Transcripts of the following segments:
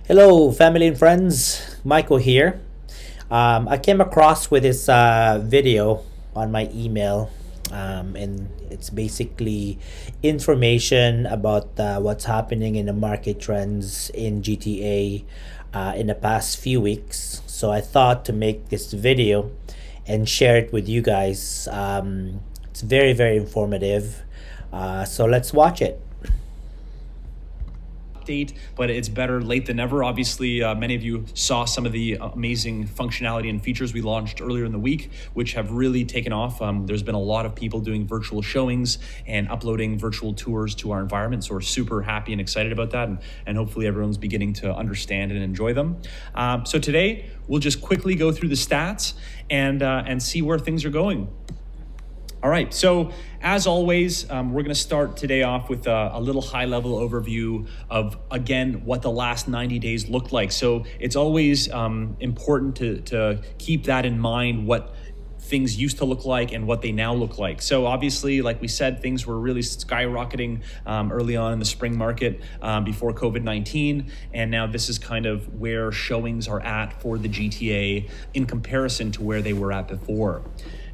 Hello, family and friends. Michael here. I came across with this video on my email, and it's basically information about what's happening in the market trends in GTA in the past few weeks. So I thought to make this video and share it with you guys. It's very, very informative. So let's watch it. Update, but it's better late than never. Obviously, many of you saw some of the amazing functionality and features we launched earlier in the week, which have really taken off. There's been a lot of people doing virtual showings and uploading virtual tours to our environment, so we're super happy and excited about that, and hopefully everyone's beginning to understand and enjoy them. So today, we'll just quickly go through the stats and see where things are going. All right, so as always, we're going to start today off with a little high-level overview of, again, what the last 90 days looked like. So it's always important to keep that in mind, what things used to look like and what they now look like. So obviously, like we said, things were really skyrocketing early on in the spring market before COVID-19. And now this is kind of where showings are at for the GTA in comparison to where they were at before.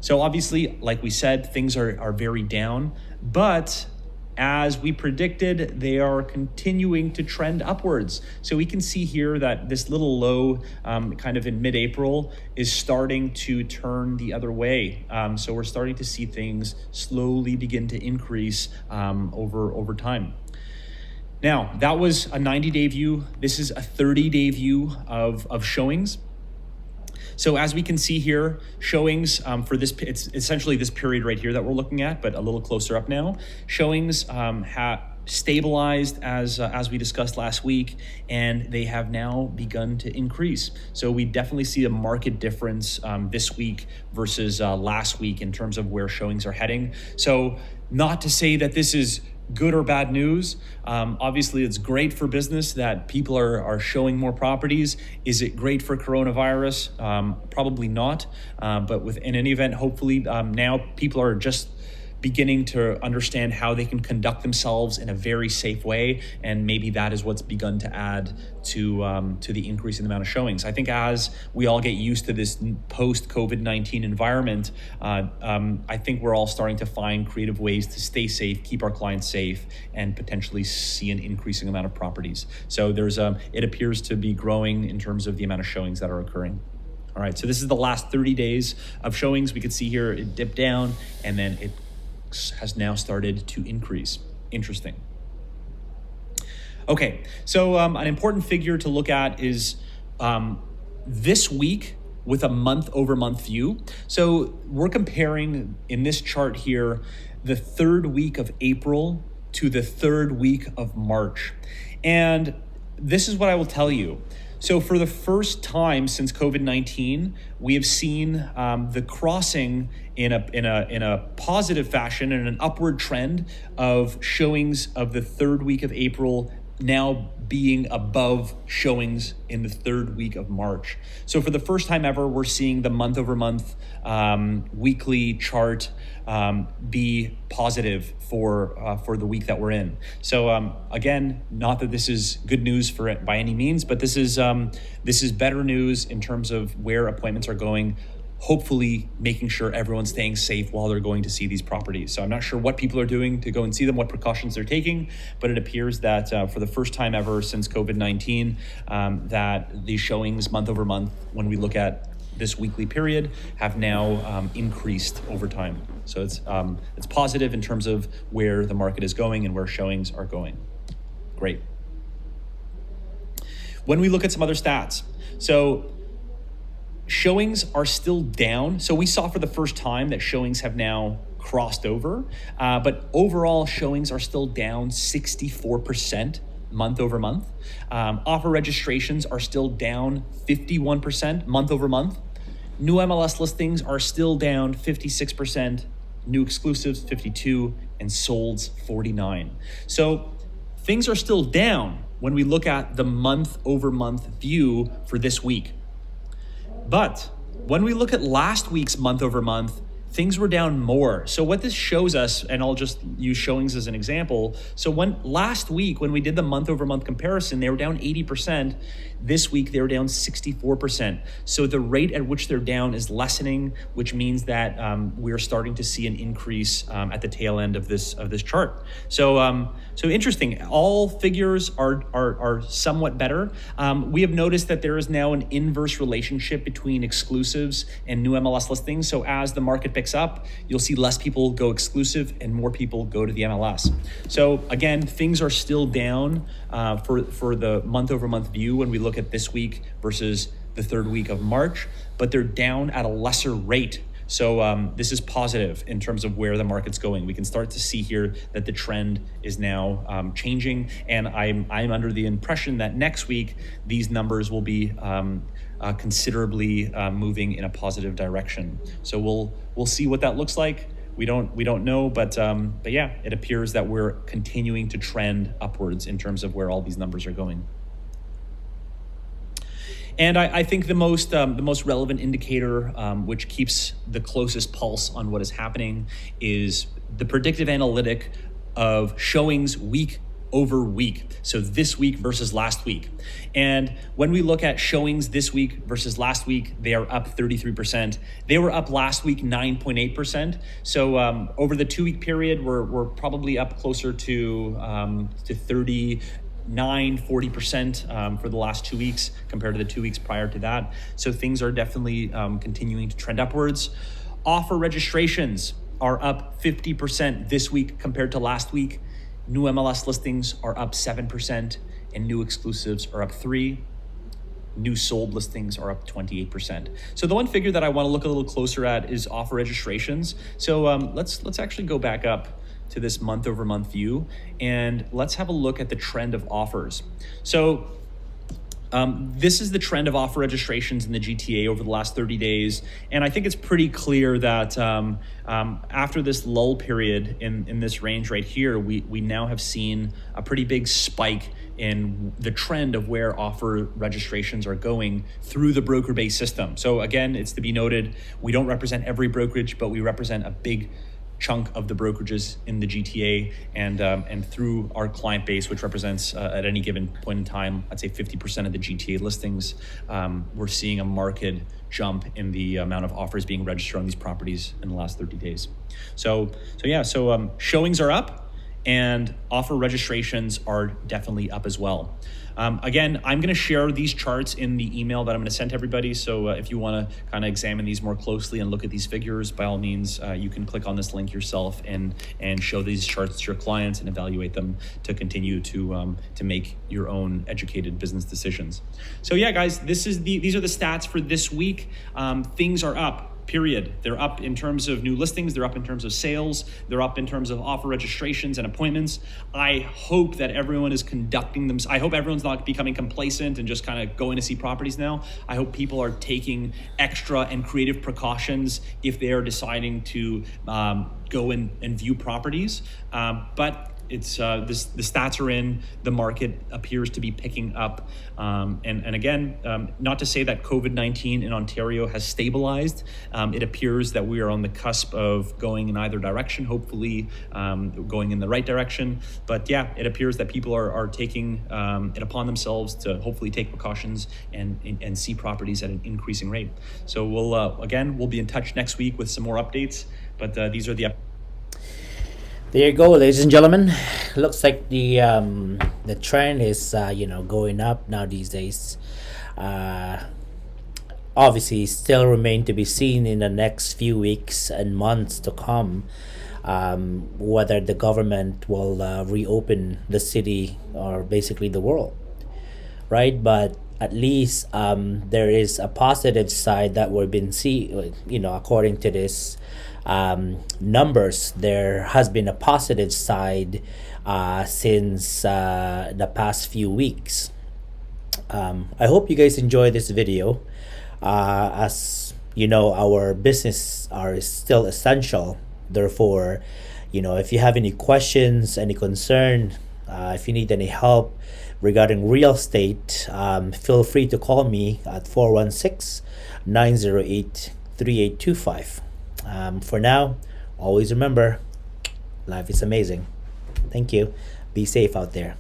So obviously, like we said, things are very down, but as we predicted, they are continuing to trend upwards. So we can see here that this little low kind of in mid-April is starting to turn the other way. So we're starting to see things slowly begin to increase over time. Now, that was a 90-day view. This is a 30-day view of showings. So as we can see here, showings for this, it's essentially this period right here that we're looking at, but a little closer up now. Showings have stabilized as we discussed last week, and they have now begun to increase. So we definitely see a market difference this week versus last week in terms of where showings are heading. So not to say that this is good or bad news. Obviously, it's great for business that people are showing more properties. Is it great for coronavirus? Probably not. But in any event, hopefully now people are just beginning to understand how they can conduct themselves in a very safe way, and maybe that is what's begun to add to the increase in the amount of showings. I think as we all get used to this post-COVID-19 environment, I think we're all starting to find creative ways to stay safe, keep our clients safe, and potentially see an increasing amount of properties. So it appears to be growing in terms of the amount of showings that are occurring. All right, so this is the last 30 days of showings. We could see here it dipped down, and then it has now started to increase. Interesting. Okay, so an important figure to look at is this week with a month-over-month view. So we're comparing in this chart here the third week of April to the third week of March. And this is what I will tell you. So for the first time since COVID-19, we have seen the crossing in a positive fashion and an upward trend of showings of the third week of April now being above showings in the third week of March. So for the first time ever, we're seeing the month-over-month weekly chart be positive for the week that we're in. So again, not that this is good news for it by any means, but this is better news in terms of where appointments are going. Hopefully making sure everyone's staying safe while they're going to see these properties. So I'm not sure what people are doing to go and see them, what precautions they're taking, but it appears that for the first time ever since COVID-19, that these showings month over month, when we look at this weekly period, have now increased over time. So it's positive in terms of where the market is going and where showings are going. Great. When we look at some other stats, so showings are still down. So we saw for the first time that showings have now crossed over, but overall showings are still down 64% month over month. Offer registrations are still down 51% month over month. New MLS listings are still down 56%, new exclusives 52%, and solds 49%. So things are still down when we look at the month over month view for this week. But when we look at last week's month over month, things were down more. So what this shows us, and I'll just use showings as an example. So last week, when we did the month over month comparison, they were down 80%. This week, they were down 64%. So the rate at which they're down is lessening, which means that we're starting to see an increase at the tail end of this chart. So interesting. All figures are somewhat better. We have noticed that there is now an inverse relationship between exclusives and new MLS listings. So as the market picks up, you'll see less people go exclusive and more people go to the MLS. So again, things are still down for the month over month view when we look at this week versus the third week of March, but they're down at a lesser rate. So this is positive in terms of where the market's going. We can start to see here that the trend is now changing, and I'm under the impression that next week these numbers will be considerably moving in a positive direction. So we'll see what that looks like. We don't know, but yeah, it appears that we're continuing to trend upwards in terms of where all these numbers are going. And I think the most relevant indicator, which keeps the closest pulse on what is happening, is the predictive analytic of showings week over week. So this week versus last week. And when we look at showings this week versus last week, they are up 33%. They were up last week 9.8%. So over the 2-week period, we're probably up closer to 40% for the last 2 weeks compared to the 2 weeks prior to that. So things are definitely continuing to trend upwards. Offer registrations are up 50% this week compared to last week. New MLS listings are up 7% and new exclusives are up 3%. New sold listings are up 28%. So the one figure that I want to look a little closer at is offer registrations. So let's actually go back up to this month over month view, and let's have a look at the trend of offers. So this is the trend of offer registrations in the GTA over the last 30 days. And I think it's pretty clear that after this lull period in this range right here, we now have seen a pretty big spike in the trend of where offer registrations are going through the broker-based system. So again, it's to be noted, we don't represent every brokerage, but we represent a big chunk of the brokerages in the GTA, and through our client base, which represents at any given point in time, I'd say 50% of the GTA listings, we're seeing a marked jump in the amount of offers being registered on these properties in the last 30 days. So showings are up and offer registrations are definitely up as well. Again, I'm going to share these charts in the email that I'm going to send to everybody. So if you want to kind of examine these more closely and look at these figures, by all means, you can click on this link yourself and show these charts to your clients and evaluate them to continue to make your own educated business decisions. So yeah, guys, these are the stats for this week. Things are up. Period. They're up in terms of new listings. They're up in terms of sales. They're up in terms of offer registrations and appointments. I hope that everyone is conducting them. I hope everyone's not becoming complacent and just kind of going to see properties now. I hope people are taking extra and creative precautions if they are deciding to go and view properties. But it's the stats are in, the market appears to be picking up. And again, not to say that COVID-19 in Ontario has stabilized. It appears that we are on the cusp of going in either direction, hopefully going in the right direction. But yeah, it appears that people are taking it upon themselves to hopefully take precautions and see properties at an increasing rate. So we'll be in touch next week with some more updates, but these are the There you go, ladies and gentlemen. Looks like the trend is going up now these days. Obviously, still remain to be seen in the next few weeks and months to come, whether the government will reopen the city or basically the world, right? But at least there is a positive side that we've been seeing. According to this numbers, there has been a positive side since the past few weeks. I hope you guys enjoy this video. As you know, our business are still essential. Therefore, if you have any questions, any concern, if you need any help regarding real estate, feel free to call me at 416-908-3825. For now, always remember, life is amazing. Thank you. Be safe out there.